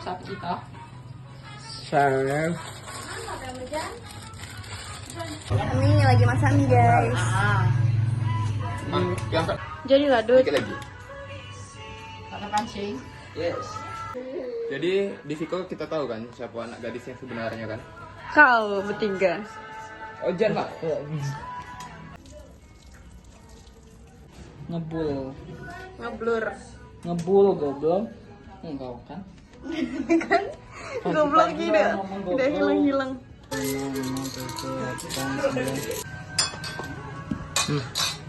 masak kita. Chef. Kami ini lagi masak nih guys. Jadi ladut. Dikit lagi. Pakai pancing. Yes. Jadi di Viko kita tahu kan siapa anak gadis yang sebenarnya kan? Kau bertiga. Oh jangan pak. Ngebul. Ngeblur. Ngebul goblok. Enggak kan? Kan goblok gitu. Udah hilang-hilang.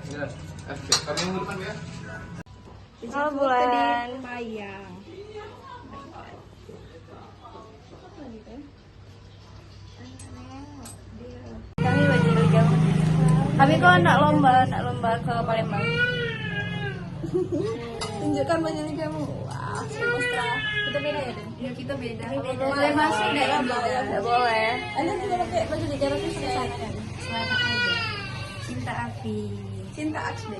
Yes. Kami yang depan ya. Halo Bulan. Bayang. Kami lagi berjalan. Kami kok nak lomba ke Palembang. Tunjukkan bajunya kamu. Wah, semesta. Kita beda ya, Den? Ya, kita beda. Boleh masuk enggak ya? Enggak boleh. Anda juga pakai baju negara itu selesaikan. Selatan aja. Cinta api. Cinta HD.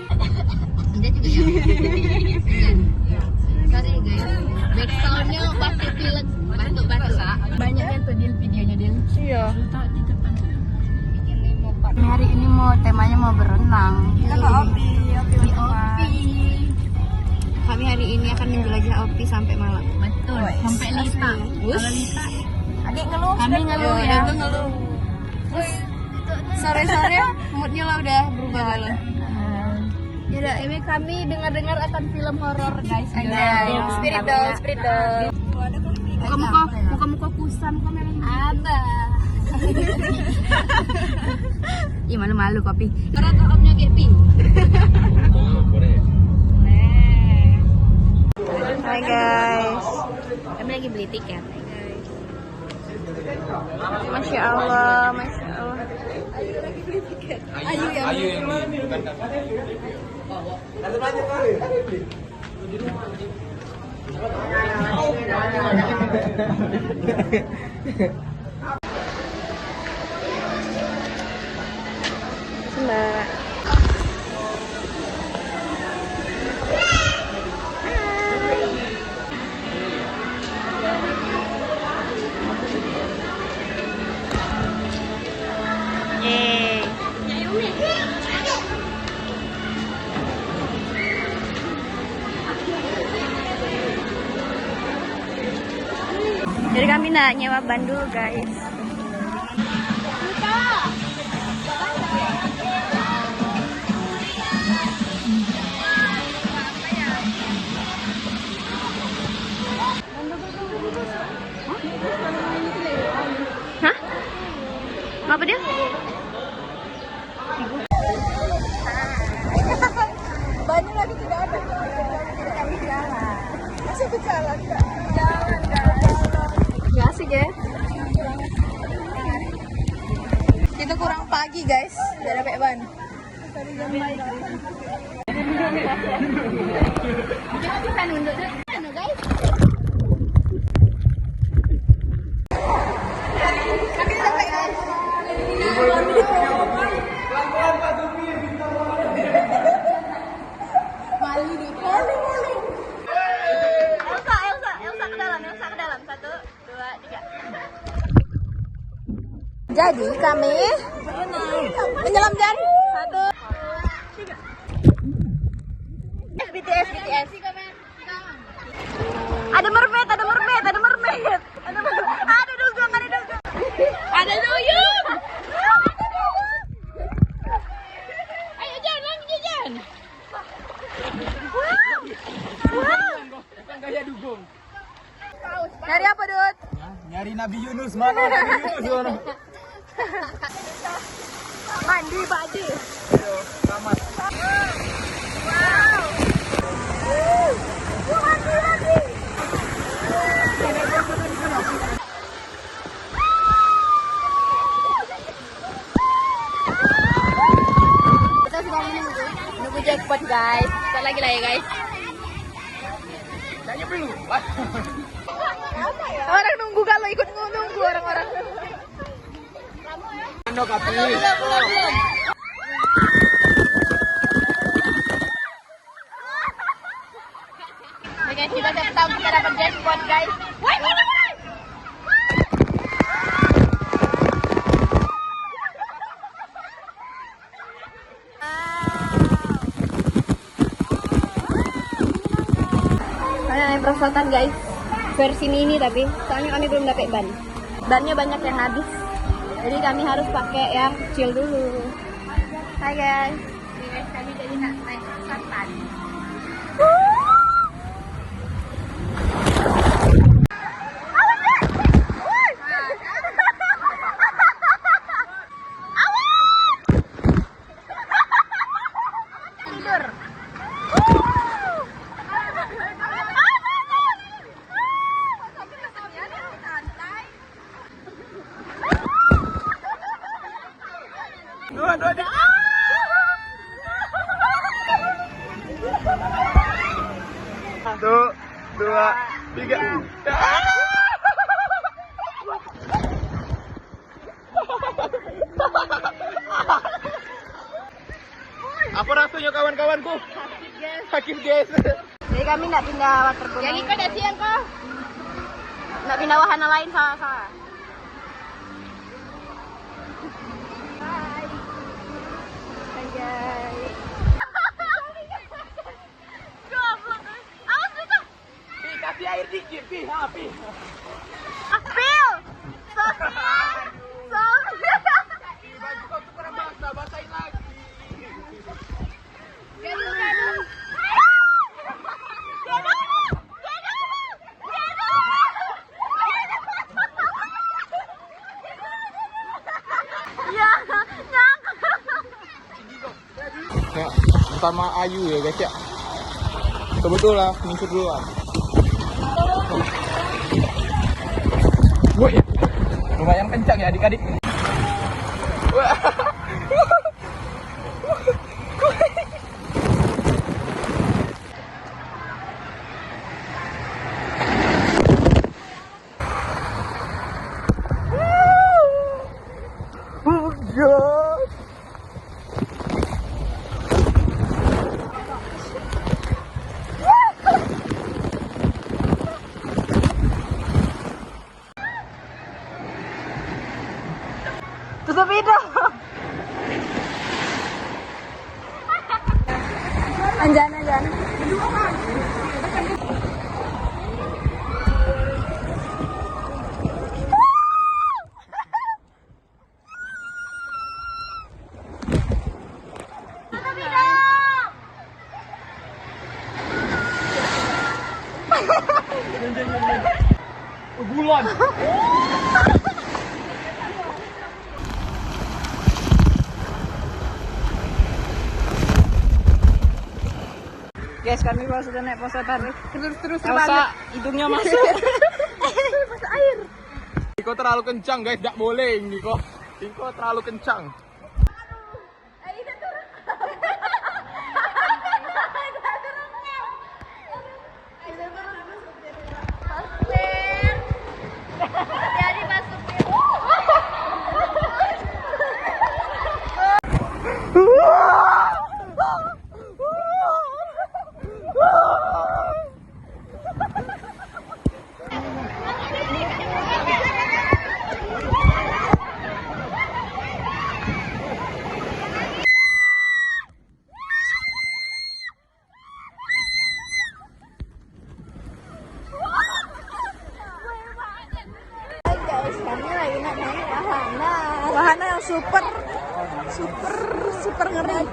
Anda juga ya. Sorry guys. Backsoundnya pakai pilek batuk-batuk. Banyak yang tuh di videonya dia. Iya. Hari ini temanya mau berenang. Kita ke Opi. Kami hari ini akan menjelajah Opi sampai malam. Betul. Sampai Lita. Kalau Lita, Adik ngeluh. kami ngeluh ya. Itu ngeluh. Terus sore-sore moodnya lah udah berubah lah. Ya, ini kami dengar-dengar akan film horor guys. Spirit doll. Muka-muka kusam kameranya. Abah. Ih malu-malu kopi. Karena top-nya kayak pi. Hai guys. Kami lagi beli tiket. Masya Allah, Masya Allah. Ayu yang bukan kami. Mbak. Jadi kami nak nyewa bandul guys. Hah? Ngapa dia? Bandul lagi tidak ada. Kami jalan. Masih berjalan enggak? Jalan guys. Ya asik ya. Kita kurang pagi guys. Udah dapet ban. Kita bisa nunduk deh. Guys. Kami sampai guys. Malu nih. Malu. Elsa ke dalam. 1, 2, 3. Jadi kami menyelam Jan. 1, 2, 3. BTS. Ada mermaid. Ada duyung. Ada duyung. Ayo Jan, lagi Jan. Gaya dugong. Nyari apa, Dut? Nyari Nabi Yunus mana? Nabi Yunus mana? Mandi, Pak Haji. Selamat. Wow. Mandi. Kita sedang menunggu jackpot guys. Kita lagi lah ya guys. Kayaknya belum. Orang nunggu kalau ikut nunggu orang-orang. Ando kapi. Belum. guys, kita siapa tahu kita dapat jackpot guys. Kalian naik perosotan guys, versi mini tapi soalnya kami belum dapat ban. Bannya banyak yang habis, jadi kami harus pakai yang kecil dulu. Hai guys, ini guys kami jadi naik perosotan. Satu, dua, tiga. Apa rasanya kawan-kawanku? Sakit guys. Jadi kami nggak pindah waterboom. Jadi kau dah siang kau? Nggak pindah wahana lain salah. Hai guys. Kasih air dikit, Pi. Pi. Apil. Baju kau tuh kurang basah, basahin lagi. Ya, sama Ayu ya guys ya. Betul lah, nyusut dulu lah. Woi, lumayan kencang ya adik-adik. Tutup hidung. Anjan. Bulan. Guys, kami baru sudah naik perosotan. Terus Masa hidungnya masuk? Masuk air. Niko terlalu kencang guys, tidak boleh Niko. Niko terlalu kencang. Wahana yang super ngeri.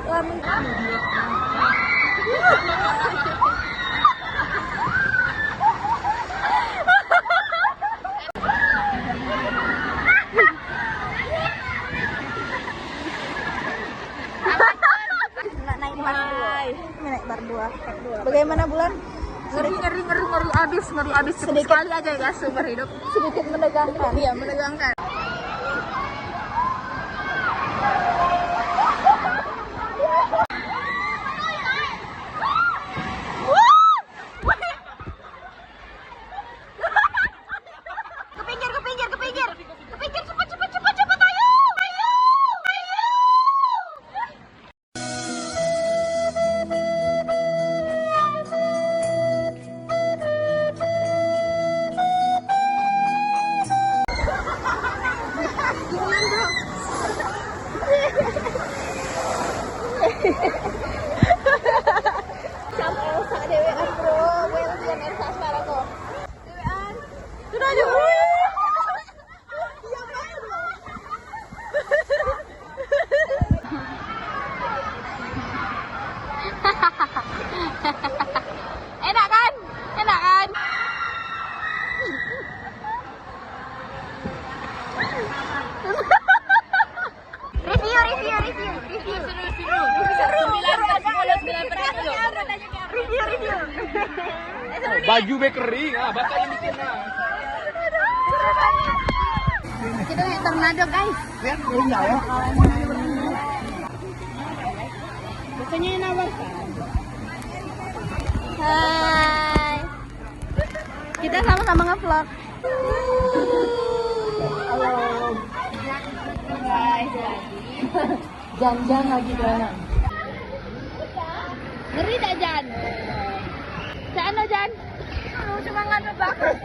Naik bar 2. Bagaimana Bulan? Ngeri abis cukup sekali aja ya seumur hidup. Sedikit menegangkan. Iya, menegangkan. Baju be kering, bapak yang bikin lah. Kita naik tornado guys. Biasanya yang nawarkan. Hai. Kita sama-sama nge-vlog. Halo. Guys, Jangan lagi jalan. ngeri tak Jan? Saan lo Jan? Cuma nganu banget.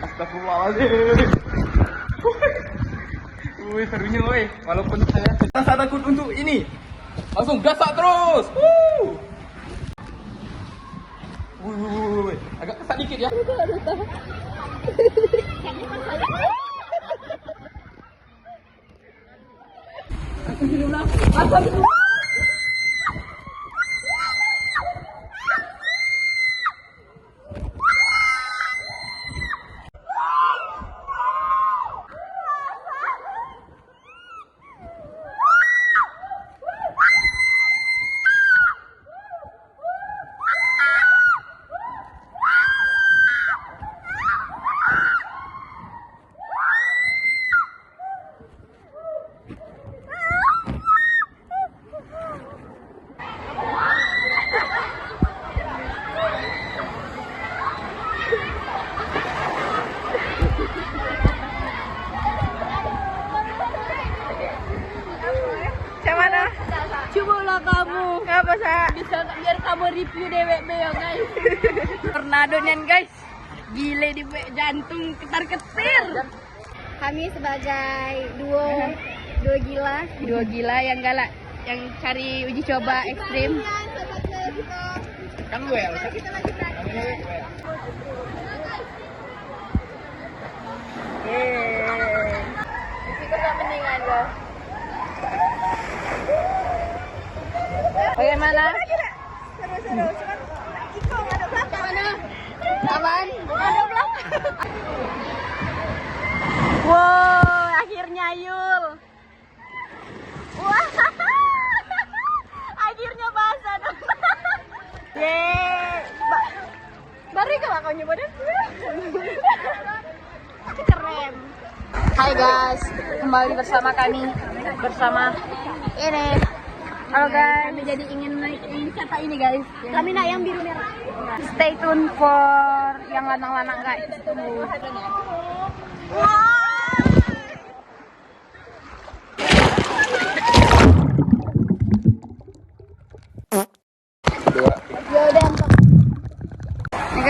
Astagfirullahaladzim. Wih, serunya woi. Walaupun saya rasa takut untuk ini, langsung gasak terus. Wih, agak kesak dikit ya. Cobalah kamu. Apa saya? Bisa biar kamu review dewek ya guys. Tornado nian guys. Gile di jantung ketar-ketir. Kami sebagai duo gila yang galak, yang cari uji coba ekstrim. Kan gue ya. Kita gak mendingan guys. Bagaimana? Seru-seru. Cuman Iko nggak ada belakang. Mana? Apaan? Nggak ada belakang. Wow, akhirnya Yul. Wah, akhirnya basah dong. Yeay. Baru ke kau nyoba deh. Keren. Hai guys, kembali bersama kami bersama ini. Halo guys, kami jadi ingin naik wisata ini guys. Kami naik yang biru merah. Stay tune for yang lanang-lanang guys. Ini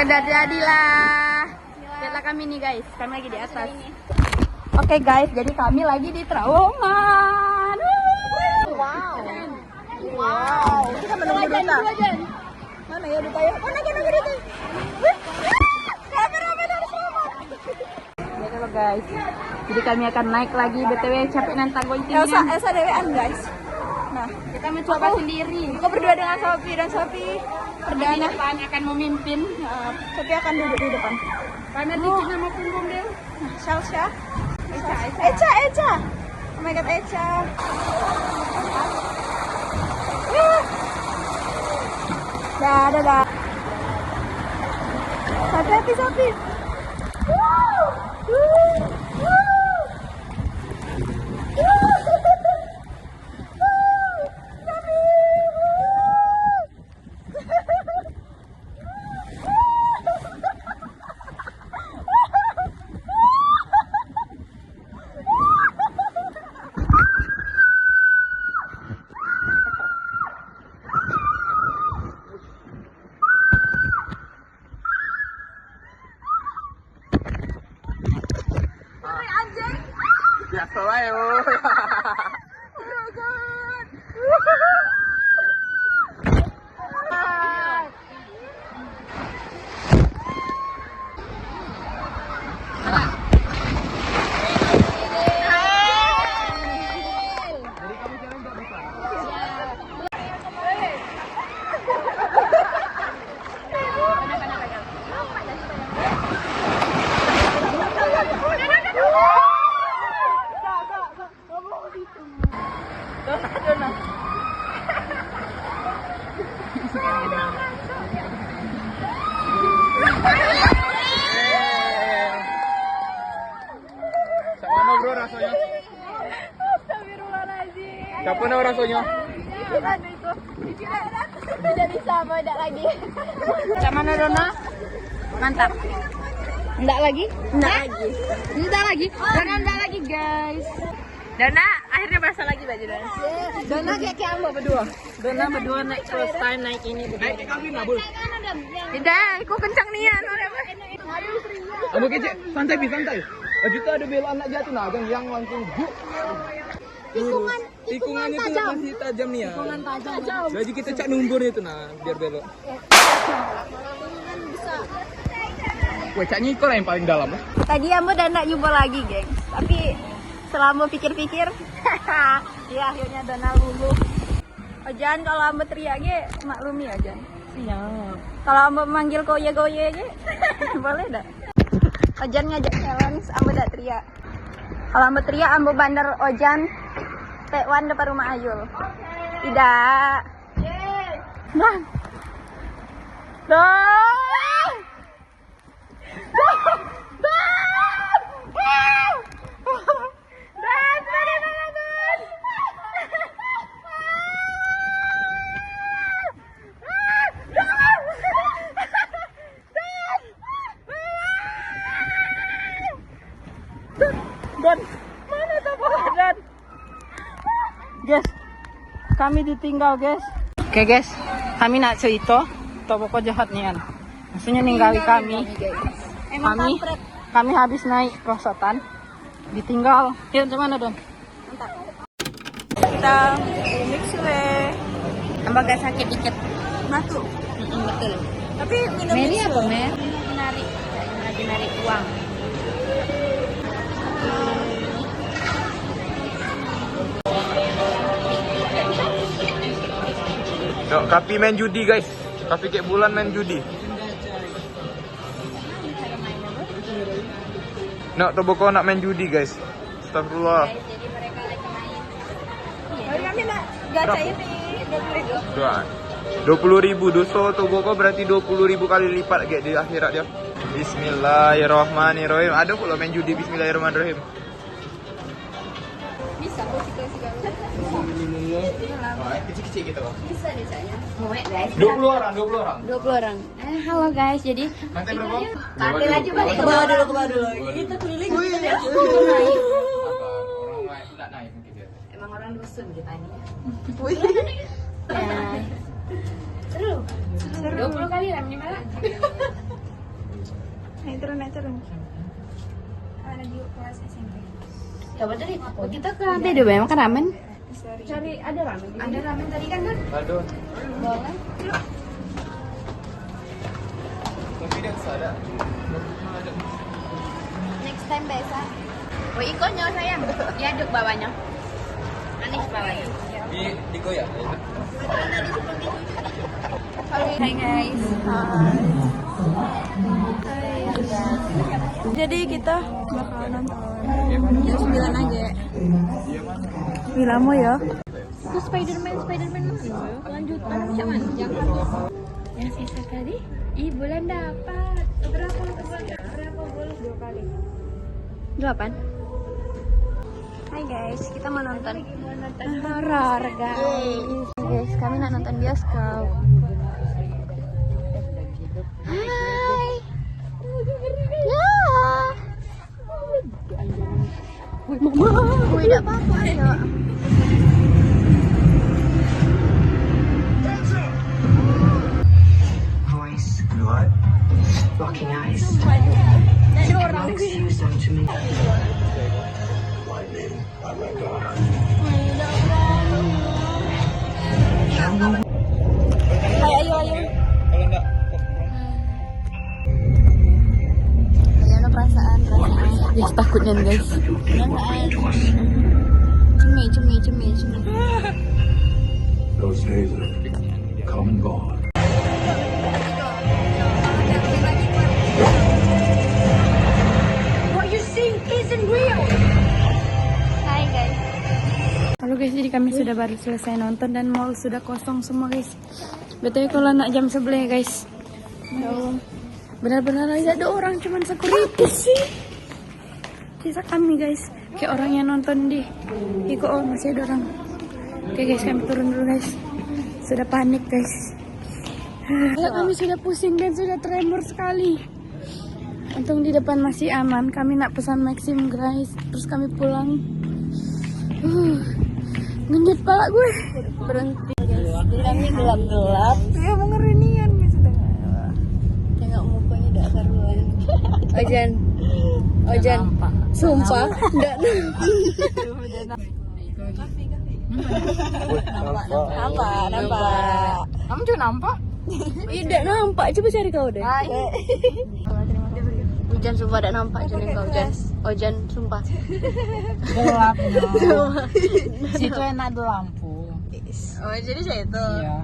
udah jadilah. Lihatlah kami nih guys, kami lagi di atas. Oke guys, jadi kami lagi di terowongan. Wow, kita menunggu duta. Mana ya duta ya? Mana duta? Kameramen harus selamat. Lihat loh guys. Jadi kami akan naik lagi. BTW capek nanti gue tinggi. Elsa dewean guys. Nah, kita mencoba sendiri. Kita berdua dengan Sophie dan Sophie perdana akan memimpin. Sophie akan duduk di depan. Karena Dicina mau punggung deh. Salsa. Echa. Oh my god, Echa. Dah. Hati-hati, Sophie. Biasa lah yo. Dona. Cak mana bro rasanya? Astagfirullahaladzim. Cak mana rasanya? Aduh itu. Tidak bisa beda lagi. Cak mana Dona? Mantap. Enggak lagi? Enggak lagi. Enggak lagi. Dona enggak lagi guys. Dona akhirnya basah lagi baju Dona. Dona kayak ambo berdua. Dona berdua naik first time naik ini berdua. Naik kabin lah bul. Tidak, aku kencang nian. Aduh kecek, santai bi santai. Kita ada belaan nak jatuh nah, yang langsung buk. Tikungan itu masih tajam nih ya. Tikungan tajam. Jadi kita cak numbur itu nah, biar belok. Wah, cak nyikol yang paling dalam. Tadi ambo dan nak nyoba lagi, geng. Tapi selama pikir-pikir, ya akhirnya Dona luluh. Ojan kalau ambo teriak ge, maklumi Ojan. Siap. Kalau ambo manggil koye-koye ge, boleh dah. Ojan ngajak challenge, ambo dak teriak. Kalau ambo teriak, ambo bandar Ojan Tekwan depan rumah Ayul. Tidak. Bang. Bang. Dan mana tuh Dan? Guys, kami ditinggal guys. Oke guys, kami nak cerita. Toko jahat nian. Maksudnya ninggali kami. Kami habis naik perosotan, ditinggal. Ya cuman Don. Mantap. Kita mix we. Tambah gak sakit dikit. Masuk. Betul. Tapi minum Mary apa Mer? Lagi narik uang. Dok, Kapi main judi guys. Kapi kayak bulan main judi. Nak toboko nak main judi guys. Astagfirullah. Jadi mereka lagi main. Kami nak gacha ini 20.000 doso toboko berarti 20.000 kali lipat kayak di akhirat dia. Bismillahirrahmanirrahim. Ada pula main judi Bismillahirrahmanirrahim. bisa kok segala. Kecil-kecil gitu loh. Bisa desanya. Muek guys. 20 orang. 20 orang. Halo guys, jadi Nanti berapa? ambil aja balik ke bawah dulu. Kita keliling. Kita naik. Orang enggak naik mungkin dia. Emang orang dusun kita ini. Seru. 20 kali lah minimal. Naik turun. Ada di kelas SMP. Coba tadi kita ke beda banget makan ramen. Cari ada ramen tadi kan? Aduh. Boleh. Tapi dia ada. Next time biasa. Oh ikonnya sayang. Diaduk bawahnya. Manis bawahnya. Digoyak. Hai guys. Jadi kita bakal nonton jam 9 aja. Lama ya. Itu Spiderman masih lanjutan cuman jangan. Yang sisa tadi bulan dapat berapa bolos 2 kali. 8. Hai guys, kita mau nonton horor guys. Guys, kami nak nonton bioskop. Hai. Ya. Wih, mama. Wih, tidak apa-apa ayo. Voice, blood, locking eyes. Looks you so to me. My name, I'm my daughter. Ayo. Kalau enggak Ayo perasaan. Ya takutnya guys. Cumi. Those days have come and gone. What you see isn't real. Hai guys. Halo guys, jadi kami sudah baru selesai nonton dan mall sudah kosong semua guys. Betul kalau nak jam 11 guys. Ya Allah. Benar-benar aja ada orang, cuman security sih. Sisa kami guys, kayak orang yang nonton di Iko, oh masih ada orang. Oke guys, kami turun dulu guys. Sudah panik guys. Kami sudah pusing dan sudah tremor sekali. Untung di depan masih aman. Kami nak pesan Maxim guys, terus kami pulang. Ngenjut pala gue. Berhenti guys. Bilangnya gelap-gelap. Ya mau ngerinian gitu. Tengok mukanya udah karuan. Ojan. Sumpah. Enggak. Nampak. Kamu juga nampak? Tidak nampak. Coba cari kau deh. Hujan sumpah tidak nampak jadi kau Ojan sumpah. Gelap no. Situ enak ada lampu. Oh jadi saya itu. Iya.